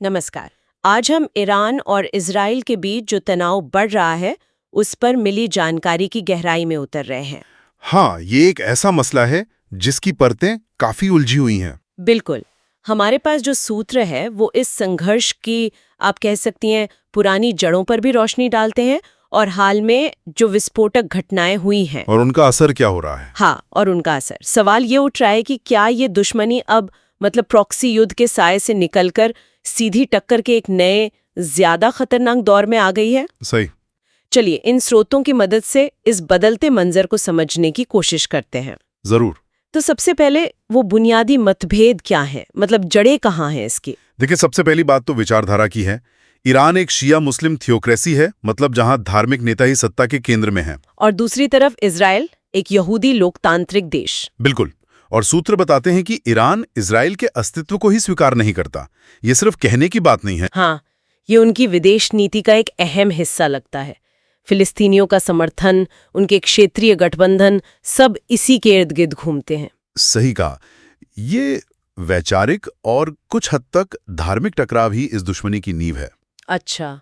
नमस्कार। आज हम ईरान और इजराइल के बीच जो तनाव बढ़ रहा है उस पर मिली जानकारी की गहराई में उतर रहे हैं। हाँ, ये एक ऐसा मसला है जिसकी परतें काफी उलझी हुई हैं। बिल्कुल। हमारे पास जो सूत्र है वो इस संघर्ष की, आप कह सकती हैं, पुरानी जड़ों पर भी रोशनी डालते हैं और हाल में जो विस्फोटक घटनाएं हुई हैं और उनका असर क्या हो रहा है। हाँ, और उनका असर। सवाल ये उठ रहा है कि क्या ये दुश्मनी अब प्रॉक्सी युद्ध के साए से निकलकर सीधी टक्कर के एक नए, ज्यादा खतरनाक दौर में आ गई है। सही। चलिए इन स्रोतों की मदद से इस बदलते मंजर को समझने की कोशिश करते हैं। जरूर। तो सबसे पहले वो बुनियादी मतभेद क्या है, जड़ें कहाँ हैं इसकी? देखिए, सबसे पहली बात तो विचारधारा की है। ईरान एक शिया मुस्लिम थियोक्रेसी है, जहां धार्मिक नेता ही सत्ता के केंद्र में हैं। और दूसरी तरफ इजराइल, एक यहूदी लोकतांत्रिक देश। बिल्कुल। और सूत्र बताते हैं कि ईरान इजराइल के अस्तित्व को ही स्वीकार नहीं करता। ये सिर्फ कहने की बात नहीं है। हाँ, ये उनकी विदेश नीति का एक अहम हिस्सा लगता है। फिलिस्तीनियों का समर्थन, उनके क्षेत्रीय गठबंधन, सब इसी के इर्द गिर्द घूमते हैं। सही कहा। ये वैचारिक और कुछ हद तक धार्मिक टकराव ही इस दुश्मनी की नींव है। अच्छा,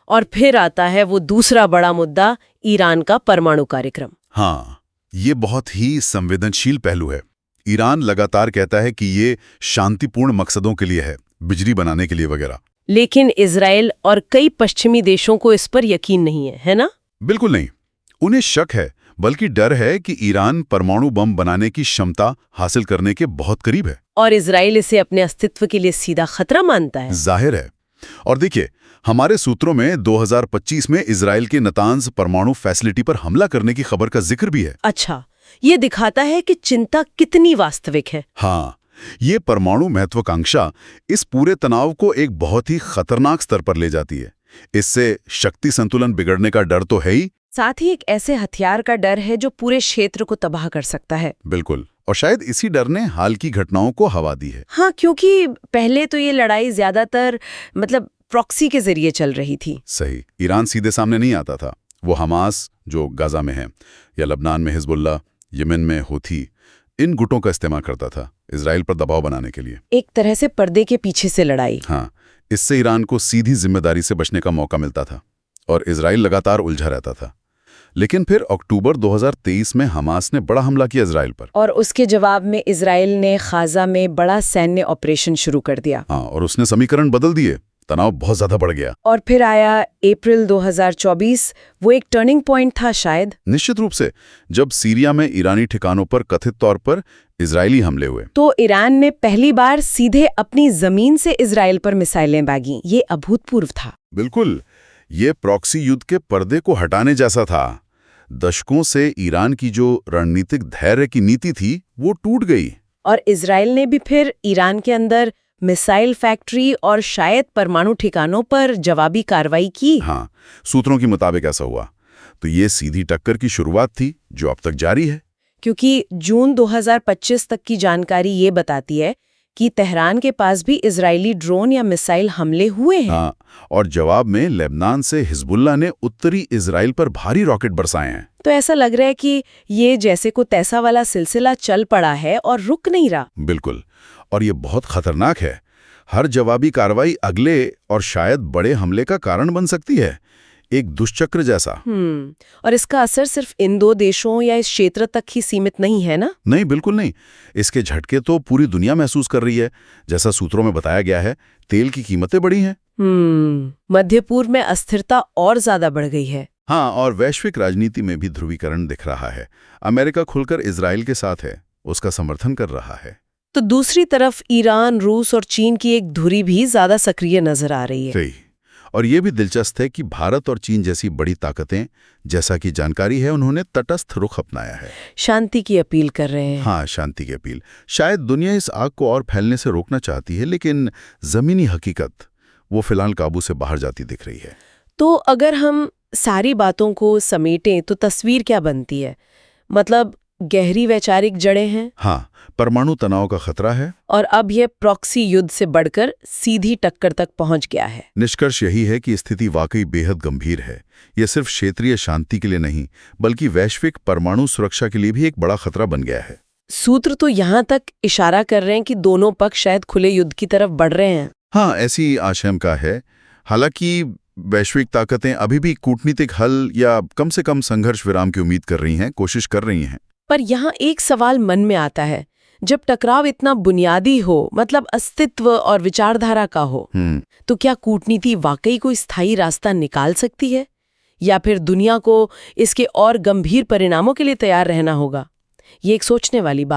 और फिर आता है वो दूसरा बड़ा मुद्दा, ईरान का परमाणु कार्यक्रम। हाँ, ये बहुत ही संवेदनशील पहलू है। ईरान लगातार कहता है कि ये शांतिपूर्ण मकसदों के लिए है, बिजली बनाने के लिए वगैरह। लेकिन इजराइल और कई पश्चिमी देशों को इस पर यकीन नहीं है ना? बिल्कुल नहीं। उन्हें शक है, बल्कि डर है कि ईरान परमाणु बम बनाने की क्षमता हासिल करने के बहुत करीब है। और इजराइल इसे अपने अस्तित्व के लिए सीधा खतरा मानता है। जाहिर है। और देखिए, हमारे सूत्रों में 2025 में इजराइल के नतांज परमाणु फैसिलिटी पर हमला करने की खबर का जिक्र भी है। अच्छा, ये दिखाता है कि चिंता कितनी वास्तविक है। हाँ, ये परमाणु महत्वाकांक्षा इस पूरे तनाव को एक बहुत ही खतरनाक स्तर पर ले जाती है। इससे शक्ति संतुलन बिगड़ने का डर तो है ही, साथ ही एक ऐसे हथियार का डर है जो पूरे क्षेत्र को तबाह कर सकता है। बिल्कुल। और शायद इसी डर ने हाल की घटनाओं को हवा दी है। हाँ, क्योंकि पहले तो ये लड़ाई ज्यादातर प्रॉक्सी के जरिए चल रही थी। सही। ईरान सीधे सामने नहीं आता था। वो हमास, जो गाजा में है, या लबनान में हिजबुल्ला, यमन में हूथी, इन गुटों का इस्तेमाल करता था इजराइल पर दबाव बनाने के लिए। एक तरह से पर्दे के पीछे से लड़ाई। हाँ, इससे ईरान को सीधी जिम्मेदारी से बचने का मौका मिलता था और इजराइल लगातार उलझा रहता था। लेकिन फिर अक्टूबर 2023 में हमास ने बड़ा हमला किया इजराइल पर। और उसके जवाब में इजराइल ने गाजा में बड़ा सैन्य ऑपरेशन शुरू कर दिया। हाँ, और उसने समीकरण बदल दिए। तनाव बहुत ज्यादा बढ़ गया। और फिर आया अप्रैल 2024, वो एक टर्निंग पॉइंट था शायद। निश्चित रूप से, जब सीरिया में ईरानी ठिकानों पर कथित तौर पर इजरायली हमले हुए तो ईरान ने पहली बार सीधे अपनी जमीन से इजराइल पर मिसाइलें दागी। ये अभूतपूर्व था। बिल्कुल। ये प्रॉक्सी युद्ध के पर्दे को हटाने जैसा था। दशकों से ईरान की जो रणनीतिक धैर्य की नीति थी वो टूट गई। और इजराइल ने भी फिर ईरान के अंदर मिसाइल फैक्ट्री और शायद परमाणु ठिकानों पर जवाबी कार्रवाई की। हाँ, सूत्रों के मुताबिक ऐसा हुआ। तो ये सीधी टक्कर की शुरुआत थी जो अब तक जारी है। क्योंकि जून 2025 तक की जानकारी ये बताती है कि तेहरान के पास भी इजरायली ड्रोन या मिसाइल हमले हुए हैं। हाँ, और जवाब में लेबनान से हिजबुल्ला ने उत्तरी इजराइल पर भारी रॉकेट बरसाए हैं। तो ऐसा लग रहा है कि ये जैसे को तैसा वाला सिलसिला चल पड़ा है और रुक नहीं रहा। बिल्कुल। और ये बहुत खतरनाक है। हर जवाबी कार्रवाई अगले और शायद बड़े हमले का कारण बन सकती है, एक दुष्चक्र जैसा। और इसका असर सिर्फ इन दो देशों या इस क्षेत्र तक ही सीमित नहीं है ना? नहीं, बिल्कुल नहीं। इसके झटके तो पूरी दुनिया महसूस कर रही है। जैसा सूत्रों में बताया गया है, तेल की कीमतें बढ़ी हैं। मध्य पूर्व में अस्थिरता और ज्यादा बढ़ गई है। हाँ, और वैश्विक राजनीति में भी ध्रुवीकरण दिख रहा है। अमेरिका खुलकर इजराइल के साथ है, उसका समर्थन कर रहा है। तो दूसरी तरफ ईरान, रूस और चीन की एक धुरी भी ज्यादा सक्रिय नजर आ रही है। सही। और ये भी दिलचस्प है कि भारत और चीन जैसी बड़ी ताकतें, जैसा कि जानकारी है, उन्होंने तटस्थ रुख अपनाया है। शांति की अपील कर रहे हैं। हाँ, शांति की अपील। शायद दुनिया इस आग को और फैलने से रोकना चाहती है, लेकिन जमीनी हकीकत वो फिलहाल काबू से बाहर जाती दिख रही है। तो अगर हम सारी बातों को समेटें तो तस्वीर क्या बनती है? गहरी वैचारिक जड़ें हैं। हाँ, परमाणु तनाव का खतरा है। और अब यह प्रॉक्सी युद्ध से बढ़कर सीधी टक्कर तक पहुंच गया है। निष्कर्ष यही है कि स्थिति वाकई बेहद गंभीर है। यह सिर्फ क्षेत्रीय शांति के लिए नहीं, बल्कि वैश्विक परमाणु सुरक्षा के लिए भी एक बड़ा खतरा बन गया है। सूत्र तो यहाँ तक इशारा कर रहे हैं कि दोनों पक्ष शायद खुले युद्ध की तरफ बढ़ रहे हैं। हाँ, ऐसी आशंका है। हालांकि वैश्विक ताकतें अभी भी कूटनीतिक हल या कम से कम संघर्ष विराम की उम्मीद कर रही हैं, कोशिश कर रही हैं। पर यहाँ एक सवाल मन में आता है, जब टकराव इतना बुनियादी हो, मतलब अस्तित्व और विचारधारा का हो, तो क्या कूटनीति वाकई कोई स्थायी रास्ता निकाल सकती है, या फिर दुनिया को इसके और गंभीर परिणामों के लिए तैयार रहना होगा? ये एक सोचने वाली बात